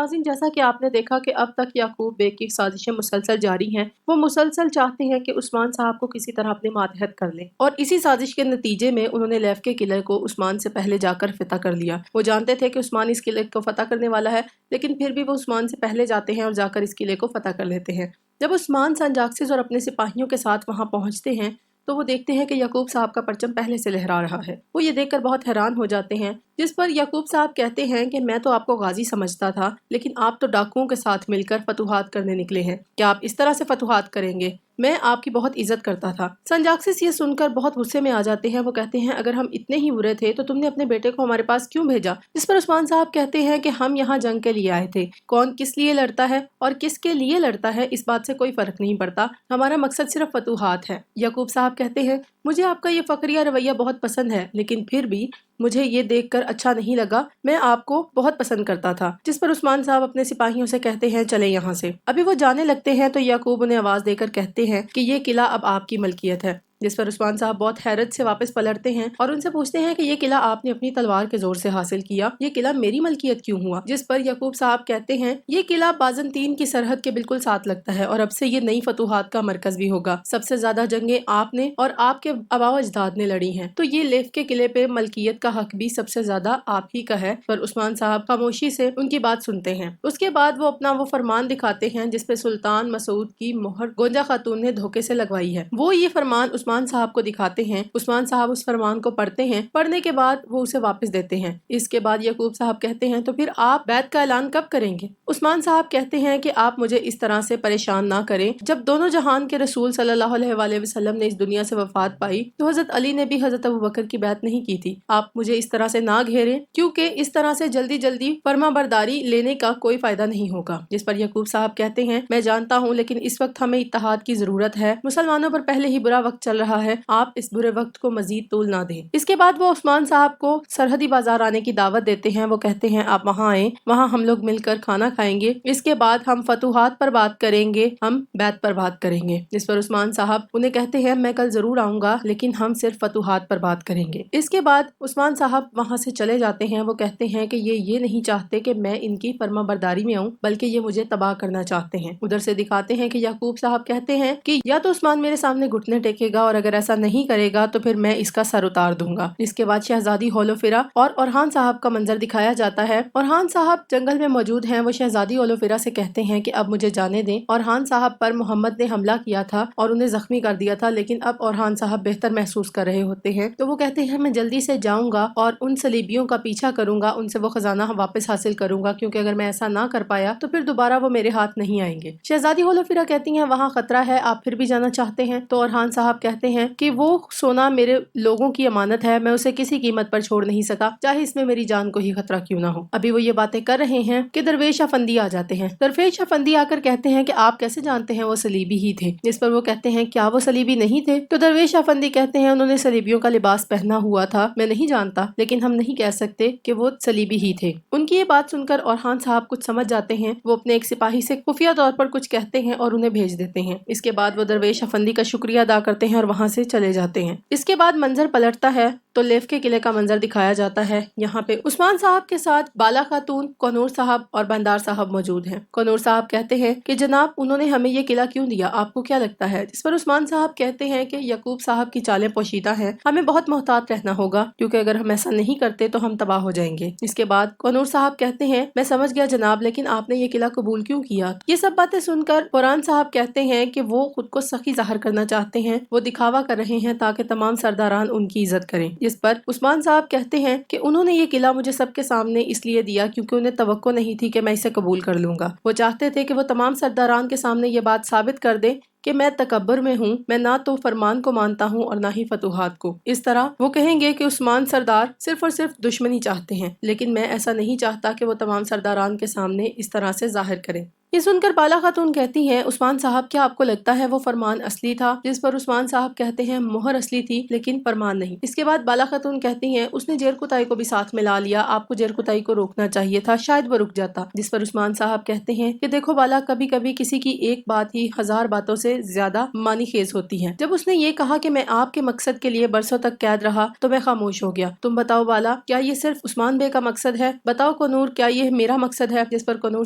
नाज़रीन, जैसा कि आपने देखा कि अब तक याकूब बेग की साजिशें मुसलसल जारी हैं। वो मुसलसल चाहते हैं कि उस्मान साहब को किसी तरह अपने मातहत कर लें, और इसी साजिश के नतीजे में उन्होंने लेफ के किले को उस्मान से पहले जाकर फतह कर लिया। वो जानते थे कि उस्मान इस किले को फतह करने वाला है, लेकिन फिर भी वो उस्मान से पहले जाते हैं और जाकर इस किले को फतह कर लेते हैं। जब उस्मान संजाक्सिस और अपने सिपाहियों के साथ वहाँ पहुँचते हैं तो वो देखते हैं कि याकूब साहब का परचम पहले से लहरा रहा है। वो ये देखकर बहुत हैरान हो जाते हैं, जिस पर याकूब साहब कहते हैं कि मैं तो आपको गाजी समझता था, लेकिन आप तो डाकुओं के साथ मिलकर फतुहात करने निकले हैं। क्या आप इस तरह से फतुहात करेंगे? मैं आपकी बहुत इज्जत करता था। संजाक्सिस ये सुनकर बहुत गुस्से में आ जाते हैं। वो कहते हैं, अगर हम इतने ही बुरे थे तो तुमने अपने बेटे को हमारे पास क्यों भेजा? जिस पर उस्मान साहब कहते हैं कि हम यहाँ जंग के लिए आए थे। कौन किस लिए लड़ता है और किसके लिए लड़ता है, इस बात से कोई फर्क नहीं पड़ता। हमारा मकसद सिर्फ फतुहात है। याकूब साहब कहते हैं, मुझे आपका ये फकरिया रवैया बहुत पसंद है, लेकिन फिर भी मुझे ये देखकर अच्छा नहीं लगा। मैं आपको बहुत पसंद करता था। जिस पर उस्मान साहब अपने सिपाहियों से कहते हैं, चले यहाँ से। अभी वो जाने लगते हैं तो याकूब उन्हें आवाज देकर कहते हैं कि ये किला अब आपकी मलकियत है। जिस पर उस्मान साहब बहुत हैरत से वापस पलटते हैं और उनसे पूछते हैं कि ये किला आपने अपनी तलवार के जोर से हासिल किया, ये किला मेरी मलकियत क्यों हुआ? जिस पर याकूब साहब कहते हैं, ये किला बाज़ंतीन की सरहद के बिल्कुल साथ लगता है और अब से ये नई फतूहात का मरकज भी होगा। सबसे ज्यादा जंगें आपने और आपके आबा अजदाद ने लड़ी हैं, तो ये लेफ के किले पे मलकियत का हक भी सबसे ज्यादा आप ही का है। पर उस्मान साहब खामोशी से उनकी बात सुनते हैं। उसके बाद वो अपना वो फरमान दिखाते हैं जिसपे सुल्तान मसूद की मोहर गोंजा खातून ने धोखे से लगवाई है। वो ये फरमान उस्मान साहब को दिखाते हैं। उस्मान साहब उस फरमान को पढ़ते हैं। पढ़ने के बाद वो उसे वापस देते हैं। इसके बाद याकूब साहब कहते हैं, तो फिर आप बैत का ऐलान कब करेंगे? उस्मान साहब कहते हैं कि आप मुझे इस तरह से परेशान ना करें। जब दोनों जहान के रसूल सल्लल्लाहु अलैहि वसल्लम ने इस दुनिया से वफात पाई तो हजरत अली ने भी हजरत अबू बकर की बैत नहीं की थी। आप मुझे इस तरह से ना घेरें, क्योंकि इस तरह से जल्दी जल्दी फर्मा बरदारी लेने का कोई फायदा नहीं होगा। जिस पर याकूब साहब कहते हैं, मैं जानता हूँ, लेकिन इस वक्त हमें इत्तेहाद की जरूरत है। मुसलमानों पर पहले ही बुरा वक्त चल रहा है, आप इस बुरे वक्त को मजीद तूल ना दें। इसके बाद वो उस्मान साहब को सरहदी बाजार आने की दावत देते हैं। वो कहते हैं, आप वहाँ आए, वहाँ हम लोग मिलकर खाना खाएंगे। इसके बाद हम फतूहात पर बात करेंगे, हम बैत पर बात करेंगे। जिस पर उस्मान साहब उन्हें कहते हैं, मैं कल जरूर आऊंगा, लेकिन हम सिर्फ फतूहात पर बात करेंगे। इसके बाद उस्मान साहब वहाँ से चले जाते हैं। वो कहते हैं कि ये नहीं चाहते कि मैं इनकी फर्मा बरदारी में आऊँ, बल्कि ये मुझे तबाह करना चाहते हैं। उधर से दिखाते हैं कि याकूब साहब कहते हैं कि या तो उस्मान मेरे सामने घुटने टेकेगा और अगर ऐसा नहीं करेगा तो फिर मैं इसका सर उतार दूंगा। इसके बाद शहजादी होलोफिरा और ओरहान साहब का मंजर दिखाया जाता है। ओरहान साहब जंगल में मौजूद हैं। वो शहजादी होलोफिरा से कहते हैं कि अब मुझे जाने दें। ओरहान साहब पर मोहम्मद ने हमला किया था और उन्हें जख्मी कर दिया था, लेकिन अब ओरहान साहब बेहतर महसूस कर रहे होते हैं। तो वो कहते हैं, मैं जल्दी से जाऊंगा और उन सलीबियों का पीछा करूंगा, उनसे वो खजाना वापस हासिल करूंगा, क्योंकि अगर मैं ऐसा ना कर पाया तो फिर दोबारा वो मेरे हाथ नहीं आएंगे। शहजादी होलोफिरा कहती हैं, वहाँ खतरा है, आप फिर भी जाना चाहते हैं? तो ओरहान साहब कहते हैं कि वो सोना मेरे लोगों की अमानत है, मैं उसे किसी कीमत पर छोड़ नहीं सका, चाहे इसमें मेरी जान को ही खतरा क्यों ना हो। अभी वो ये बातें कर रहे हैं कि दरवेश अफंदी आ जाते हैं। दरवेश अफंदी आकर कहते हैं कि आप कैसे जानते हैं वो सलीबी ही थे? जिस पर वो कहते हैं, क्या वो सलीबी नहीं थे? तो दरवेश अफंदी कहते हैं, उन्होंने सलीबियों का लिबास पहना हुआ था, मैं नहीं जानता, लेकिन हम नहीं कह सकते कि वो सलीबी ही थे। उनकी ये बात सुनकर ओरहान साहब कुछ समझ जाते हैं। वो अपने एक सिपाही से खुफिया तौर पर कुछ कहते हैं और उन्हें भेज देते हैं। इसके बाद वो दरवेश अफंदी का शुक्रिया अदा करते हैं और वहाँ से चले जाते हैं। इसके बाद मंजर पलटता है तो लेफ के किले का मंजर दिखाया जाता है। यहाँ पे उस्मान साहब के साथ बाला खातून, कनूर साहब और बंदार साहब मौजूद हैं। कनूर साहब कहते हैं कि जनाब, उन्होंने हमें ये किला क्यों दिया, आपको क्या लगता है? जिस पर उस्मान साहब कहते हैं कि याकूब साहब की चालें पोशीदा हैं, हमें बहुत मोहतात रहना होगा, क्योंकि अगर हम ऐसा नहीं करते तो हम तबाह हो जाएंगे। इसके बाद कनूर साहब कहते हैं, मैं समझ गया जनाब, लेकिन आपने ये किला कबूल क्यों किया? ये सब बातें सुनकर कुरान साहब कहते हैं कि वो खुद को सखी जाहिर करना चाहते हैं, वो दिखावा कर रहे हैं ताकि तमाम सरदारान उनकी इज्जत करें। इस पर उस्मान साहब कहते हैं कि उन्होंने ये किला मुझे सबके सामने इसलिए दिया क्योंकि उन्हें तवक्को नहीं थी कि मैं इसे कबूल कर लूंगा। वो चाहते थे कि वो तमाम सरदारान के सामने ये बात साबित कर दे कि मैं तकब्बर में हूँ, मैं ना तो फरमान को मानता हूँ और ना ही फतूहात को। इस तरह वो कहेंगे कि उस्मान सरदार सिर्फ और सिर्फ दुश्मनी चाहते हैं, लेकिन मैं ऐसा नहीं चाहता कि वो तमाम सरदारान के सामने इस तरह से जाहिर करें। یہ سن کر بالا خاتون کہتی ہیں عثمان صاحب کیا آپ کو لگتا ہے وہ فرمان اصلی تھا؟ جس پر عثمان صاحب کہتے ہیں مہر اصلی تھی لیکن فرمان نہیں۔ اس کے بعد بالا خاتون کہتی ہیں اس نے جیر کتائی کو بھی ساتھ ملا لیا، آپ کو جیر کتائی کو روکنا چاہیے تھا، شاید وہ رک جاتا۔ جس پر عثمان صاحب کہتے ہیں کہ دیکھو بالا، کبھی کبھی کسی کی ایک بات ہی ہزار باتوں سے زیادہ معنی خیز ہوتی ہے۔ جب اس نے یہ کہا کہ میں آپ کے مقصد کے لیے برسوں تک قید رہا تو میں خاموش ہو گیا۔ تم بتاؤ بالا، کیا یہ صرف عثمان بے کا مقصد ہے؟ بتاؤ کنور، کیا یہ میرا مقصد ہے؟ جس پر کنور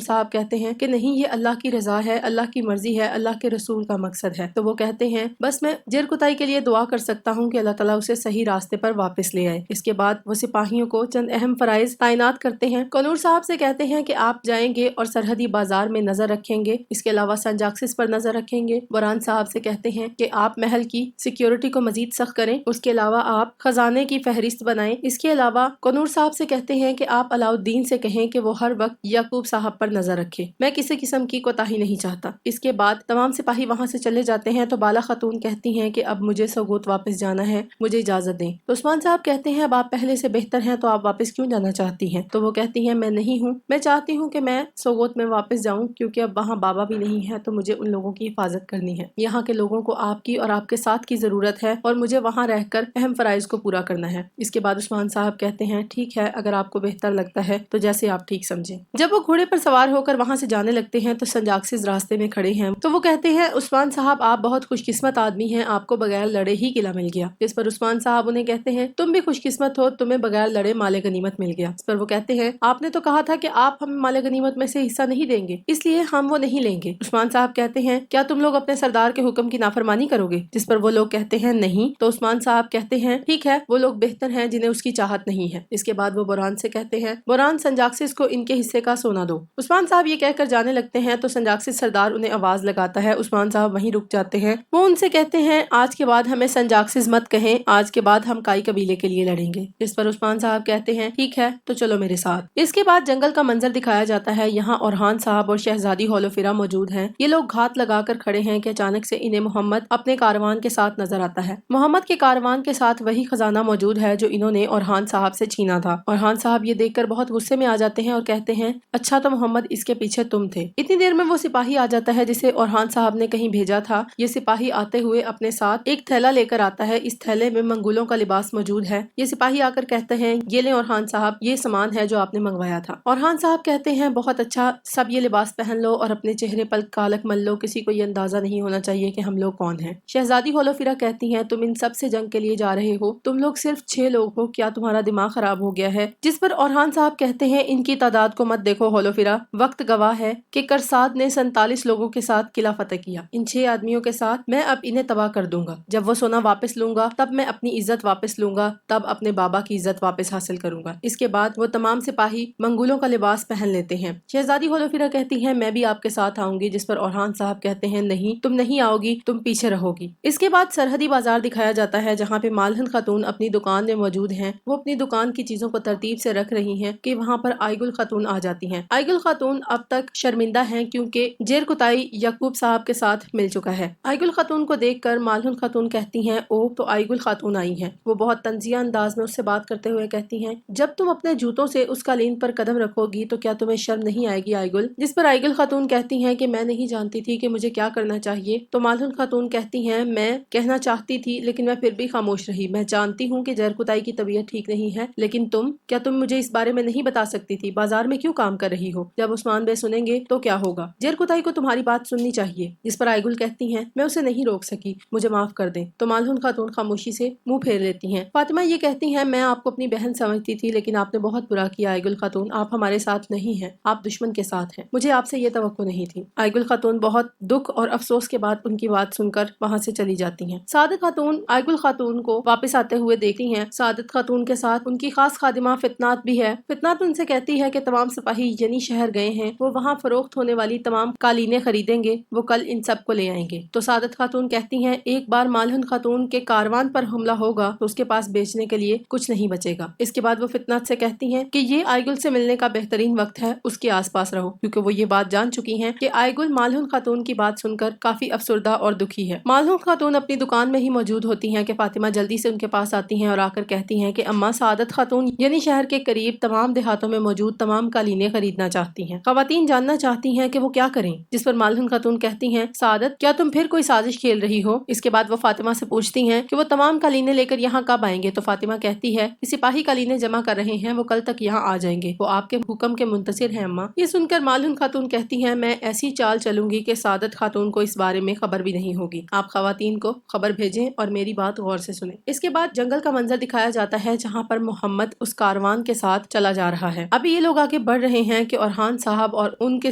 صاحب کہتے ہیں کہ نہیں، یہ اللہ کی رضا ہے، اللہ کی مرضی ہے، اللہ کے رسول کا مقصد ہے۔ تو وہ کہتے ہیں بس میں جیر کتائی کے لیے دعا کر سکتا ہوں کہ اللہ تعالیٰ اسے صحیح راستے پر واپس لے آئے۔ اس کے بعد وہ سپاہیوں کو چند اہم فرائض تعینات کرتے ہیں۔ کنور صاحب سے کہتے ہیں کہ آپ جائیں گے اور سرحدی بازار میں نظر رکھیں گے، اس کے علاوہ سنٹ جاکسس پر نظر رکھیں گے۔ بران صاحب سے کہتے ہیں کہ آپ محل کی سیکیورٹی کو مزید سخت کریں، اس کے علاوہ آپ خزانے کی فہرست بنائیں۔ اس کے علاوہ کنور صاحب سے کہتے ہیں کہ آپ علاؤالدین سے کہیں کہ وہ ہر وقت یعقوب صاحب پر نظر رکھے، میں کسی قسم کی کوتاہی نہیں چاہتا۔ اس کے بعد تمام سپاہی وہاں سے چلے جاتے ہیں تو بالا خاتون کہتی ہیں کہ اب مجھے سوگوت واپس جانا ہے، مجھے اجازت دیں۔ تو عثمان صاحب کہتے ہیں اب آپ پہلے سے بہتر ہیں تو آپ واپس کیوں جانا چاہتی ہیں؟ تو وہ کہتی ہیں میں نہیں ہوں، میں چاہتی ہوں کہ میں سوگوت میں واپس جاؤں، کیونکہ اب وہاں بابا بھی نہیں ہے تو مجھے ان لوگوں کی حفاظت کرنی ہے۔ یہاں کے لوگوں کو آپ کی اور آپ کے ساتھ کی ضرورت ہے اور مجھے وہاں رہ کر اہم فرائض کو پورا کرنا ہے۔ اس کے بعد عثمان صاحب کہتے ہیں ٹھیک ہے، اگر آپ کو بہتر لگتا ہے تو جیسے آپ ٹھیک سمجھیں۔ جب وہ گھوڑے پر سوار ہو کر وہاں سے جانے لگتے ہیں تو سنجاکسز راستے میں کھڑے ہیں، تو وہ کہتے ہیں عثمان صاحب آپ بہت خوش قسمت آدمی ہیں، آپ کو بغیر لڑے ہی قلعہ مل گیا۔ جس پر عثمان صاحب انہیں کہتے ہیں تم بھی خوش قسمت ہو، تمہیں بغیر لڑے مال غنیمت مل گیا۔ اس پر وہ کہتے ہیں آپ نے تو کہا تھا کہ آپ ہمیں مال غنیمت میں سے حصہ نہیں دیں گے، اس لیے ہم وہ نہیں لیں گے۔ عثمان صاحب کہتے ہیں کیا تم لوگ اپنے سردار کے حکم کی نافرمانی کرو گے؟ جس پر وہ لوگ کہتے ہیں نہیں۔ تو عثمان صاحب کہتے ہیں ٹھیک ہے، وہ لوگ بہتر ہیں جنہیں اس کی چاہت نہیں ہے۔ اس کے بعد وہ بران سے کہتے ہیں بران، سنجاکسس کو ان کے حصے کا سونا دو۔ عثمان صاحب یہ کہہ کر جانے لگتے ہیں تو سنجاکسس سردار انہیں آواز لگاتا ہے، عثمان صاحب وہیں رک جاتے ہیں۔ وہ ان سے کہتے ہیں آج کے بعد ہمیں سنجاکسس مت کہیں، آج کے بعد ہم کائی قبیلے کے لیے لڑیں گے۔ جس پر عثمان صاحب کہتے ہیں ٹھیک ہے تو چلو میرے ساتھ۔ اس کے بعد جنگل کا منظر دکھایا جاتا ہے، یہاں اورحان صاحب اور شہزادی ہولوفیرا موجود ہیں۔ یہ لوگ گھات لگا کر کھڑے ہیں کہ اچانک سے انہیں محمد اپنے کاروان کے ساتھ نظر آتا ہے۔ محمد کے کاروان کے ساتھ وہی خزانہ موجود ہے جو انہوں نے اورحان صاحب سے چھینا تھا۔ اورحان صاحب یہ دیکھ کر بہت غصے میں آ جاتے ہیں اور کہتے ہیں اچھا تو محمد اس کے پیچھے تم تھے۔ اتنی دیر میں وہ سپاہی آ جاتا ہے جسے اورحان صاحب نے کہیں بھیجا تھا۔ یہ سپاہی آتے ہوئے اپنے ساتھ ایک تھیلا لے کر آتا ہے، اس تھیلے میں منگولوں کا لباس موجود ہے۔ یہ سپاہی آ کر کہتے ہیں یہ لیں اورحان صاحب، یہ سامان ہے جو آپ نے منگوایا تھا۔ اورحان صاحب کہتے ہیں بہت اچھا، سب یہ لباس پہن لو اور اپنے چہرے پر کالک مل لو، کسی کو یہ اندازہ نہیں ہونا چاہیے کہ ہم لوگ کون ہیں۔ شہزادی ہولوفیرا کہتی ہیں تم ان سب سے جنگ کے لیے جا رہے ہو، تم لوگ صرف 6 لوگ ہو، کیا تمہارا دماغ خراب ہو گیا ہے؟ جس پر اورحان صاحب کہتے ہیں ان کی تعداد کو مت دیکھو ہولوفیرا، وقت گواہ ہے کہ کرساد نے 47 لوگوں کے ساتھ قلعہ فتح کیا، ان 6 آدمیوں کے ساتھ میں اب انہیں تباہ کر دوں گا۔ جب وہ سونا واپس لوں گا تب میں اپنی عزت واپس لوں گا، تب اپنے بابا کی عزت واپس حاصل کروں گا۔ اس کے بعد وہ تمام سپاہی منگولوں کا لباس پہن لیتے ہیں۔ شہزادی ہولوفیرا کہتی ہیں میں بھی آپ کے ساتھ آؤں گی، جس پر اورحان صاحب کہتے ہیں نہیں، تم نہیں آؤ گی، تم پیچھے رہو گی۔ اس کے بعد سرحدی بازار دکھایا جاتا ہے جہاں پہ مالہن خاتون اپنی دکان میں موجود ہیں۔ وہ اپنی دکان کی چیزوں کو ترتیب سے رکھ رہی ہیں کہ وہاں پر آئیگل خاتون آ جاتی ہیں۔ آئیگل خاتون اب تک شرمندہ ہیں کیونکہ جیر کتائی یعقوب صاحب کے ساتھ مل چکا ہے۔ آئیگل خاتون کو دیکھ کر مالہن خاتون کہتی ہیں او تو آئیگل خاتون آئی ہیں۔ وہ بہت طنزیہ انداز میں اس سے بات کرتے ہوئے کہتی ہیں جب تم اپنے جوتوں سے اس قالین پر قدم رکھو گی تو کیا تمہیں شرم نہیں آئے گی آئیگل؟ جس پر آئیگل خاتون کہتی ہیں کہ میں نہیں جانتی تھی کہ مجھے کیا کرنا چاہیے۔ تو مالہن خاتون کہتی ہیں میں کہنا چاہتی تھی لیکن میں پھر بھی خاموش رہی، میں جانتی ہوں کہ جیر کتائی کی طبیعت ٹھیک نہیں ہے، لیکن کیا تم مجھے اس بارے میں نہیں بتا سکتی تھی؟ بازار میں کیوں کام کر رہی ہو؟ جب عثمان بے سنیں گے تو کیا ہوگا؟ جیر کتائی کو تمہاری بات سننی چاہیے۔ جس پر آئیگل کہتی ہیں میں اسے نہیں روک سکی، مجھے معاف کر دیں۔ تو مالہن خاتون خاموشی سے منہ پھیر لیتی ہیں۔ فاطمہ یہ کہتی ہیں میں آپ کو اپنی بہن سمجھتی تھی لیکن آپ نے بہت برا کیا آئیگل خاتون، آپ ہمارے ساتھ نہیں ہیں، آپ دشمن کے ساتھ ہیں، مجھے آپ سے یہ توقع نہیں تھی۔ آئیگل خاتون بہت دکھ اور افسوس کے بعد ان کی بات سن کر وہاں سے چلی جاتی ہیں۔ سعادت خاتون آئیگل خاتون کو واپس آتے ہوئے دیکھتی ہیں۔ سعادت خاتون کے ساتھ ان کی خاص خادمہ فتنات بھی ہے۔ فتنات ان سے کہتی ہے کہ تمام سپاہی یعنی شہر گئے ہیں، وہ وہاں فروخت ہونے والی تمام قالینیں خریدیں گے، وہ کل ان سب کو لے آئیں گے۔ تو سعادت خاتون کہتی ہیں ایک بار مالہن خاتون کے کاروان پر حملہ ہوگا تو اس کے پاس بیچنے کے لیے کچھ نہیں بچے گا۔ اس کے بعد وہ فتنات سے کہتی ہیں کہ یہ آئیگل سے ملنے کا بہترین وقت ہے، اس کے آس پاس رہو، کیونکہ وہ یہ بات جان چکی ہیں کہ آئیگل مالہن خاتون کی بات سن کر کافی افسردہ اور دکھی ہے۔ مالہن خاتون اپنی دکان میں ہی موجود ہوتی ہیں کہ فاطمہ جلدی سے ان کے پاس آتی ہیں اور آ کر کہتی ہیں کہ اماں سعادت خاتون یعنی شہر کے قریب تمام دیہاتوں میں موجود تمام قالینیں خریدنا چاہتی ہیں۔ خواتین جاننا چاہتی चलाती हैं कि वो क्या करें, जिस पर मालहन खातून कहती हैं, सादत क्या तुम फिर कोई साजिश खेल रही हो। इसके बाद वो फातिमा से पूछती हैं कि वो तमाम कालीने लेकर यहाँ कब आएंगे, तो फातिमा कहती है कि सिपाही कालीने जमा कर रहे हैं, वो कल तक यहाँ आ जाएंगे, वो आपके हुक्म के मुंतसिर हैं अम्मा। ये सुनकर मालहन खातून कहती हैं, मैं ऐसी चाल चलूंगी कि सादत खातून को इस बारे में खबर भी नहीं होगी, आप खवातीन को खबर भेजें और मेरी बात गौर से सुने। इसके बाद जंगल का मंजर दिखाया जाता है जहाँ पर मोहम्मद उस कारवान के साथ चला जा रहा है। अभी ये लोग आगे बढ़ रहे हैं कि औरहान साहब और उनके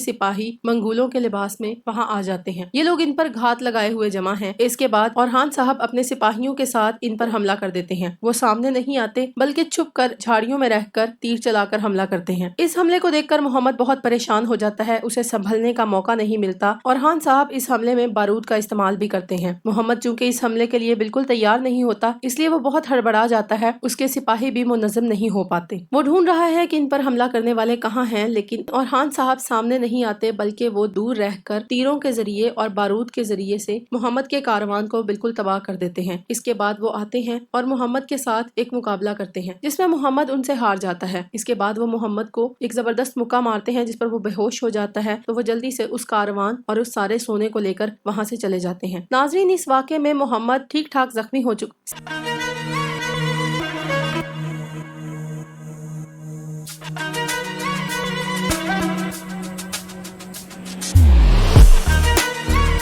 सिपाही मंगोलों के लिबास में वहाँ आ जाते हैं। ये लोग इन पर घात लगाए हुए जमा हैं। इसके बाद औरहान साहब अपने सिपाहियों के साथ इन पर हमला कर देते हैं। वो सामने नहीं आते बल्कि छुप कर झाड़ियों में रहकर तीर चलाकर हमला करते हैं। इस हमले को देखकर मोहम्मद बहुत परेशान हो जाता है, उसे संभलने का मौका नहीं मिलता। औरहान साहब इस हमले में बारूद का इस्तेमाल भी करते हैं। मोहम्मद चूंकि इस हमले के लिए बिल्कुल तैयार नहीं होता, इसलिए वो बहुत हड़बड़ा जाता है। उसके सिपाही भी मुनज़्ज़म नहीं हो पाते। वो ढूंढ रहा है कि इन पर हमला करने वाले कहाँ हैं, लेकिन औरहान साहब सामने नहीं आते बल्कि वो दूर रहकर तीरों के जरिए और बारूद के जरिए से मोहम्मद के कारवान को बिल्कुल तबाह कर देते हैं। इसके बाद वो आते हैं और मोहम्मद के साथ एक मुकाबला करते हैं जिसमें मोहम्मद उनसे हार जाता है। इसके बाद वो मोहम्मद को एक जबरदस्त मुक्का मारते हैं जिस पर वो बेहोश हो जाता है। तो वो जल्दी से उस कारवान और उस सारे सोने को लेकर वहाँ से चले जाते हैं। नाज़रीन, इस वाक़े में मोहम्मद ठीक ठाक जख्मी हो चुका